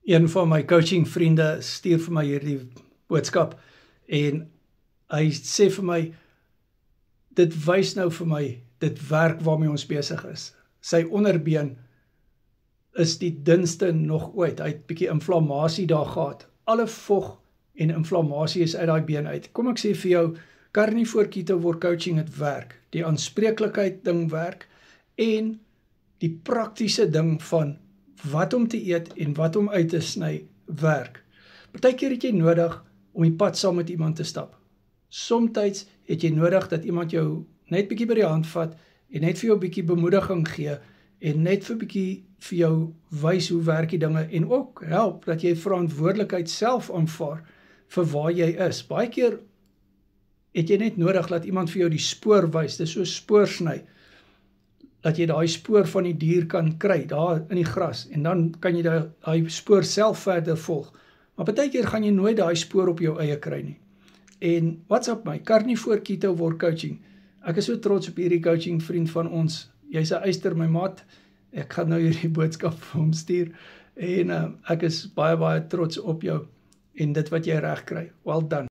Een van my coaching vriende stuur vir my hierdie boodskap en hy sê vir my, dit wys nou vir my, dit werk waarmee ons besig is. Sy onderbeen is die dunste nog ooit. Hy het 'n bietjie inflammasie daar gehad. Alle vog en inflammasie is uit daai been uit. Kom ek sê vir jou, Carnivore Keto War Coaching het werk. Die aanspreeklikheid ding werk en die praktiese ding van wat om te eet en wat om uit te sny werk. Partykeer het jy nodig om die pad saam met iemand te stap. Somtyds het jy nodig dat iemand jou net bietjie by die hand vat en net vir jou bietjie bemoediging gee en net vir bietjie vir jou wys hoe werk die dinge en ook help dat jy verantwoordelikheid self aanvaar vir waar jy is. Baie keer het jy net nodig dat iemand vir jou die spoor wys, dis so spoorsny, dat jy daai spoor van die dier kan kry, daar in die gras, en dan kan jy daai spoor self verder volg. Maar partykeer gaan jy nooit daai spoor op jou eie kry nie. En what's up my, Carnivore Keto War Coaching, ek is so trots op hierdie coaching vriend van ons, jy's 'n eyster my maat, ek gaan nou hierdie boodskap vir hom stuur, en ek is baie trots op jou, en dit wat jy reg kry, well done.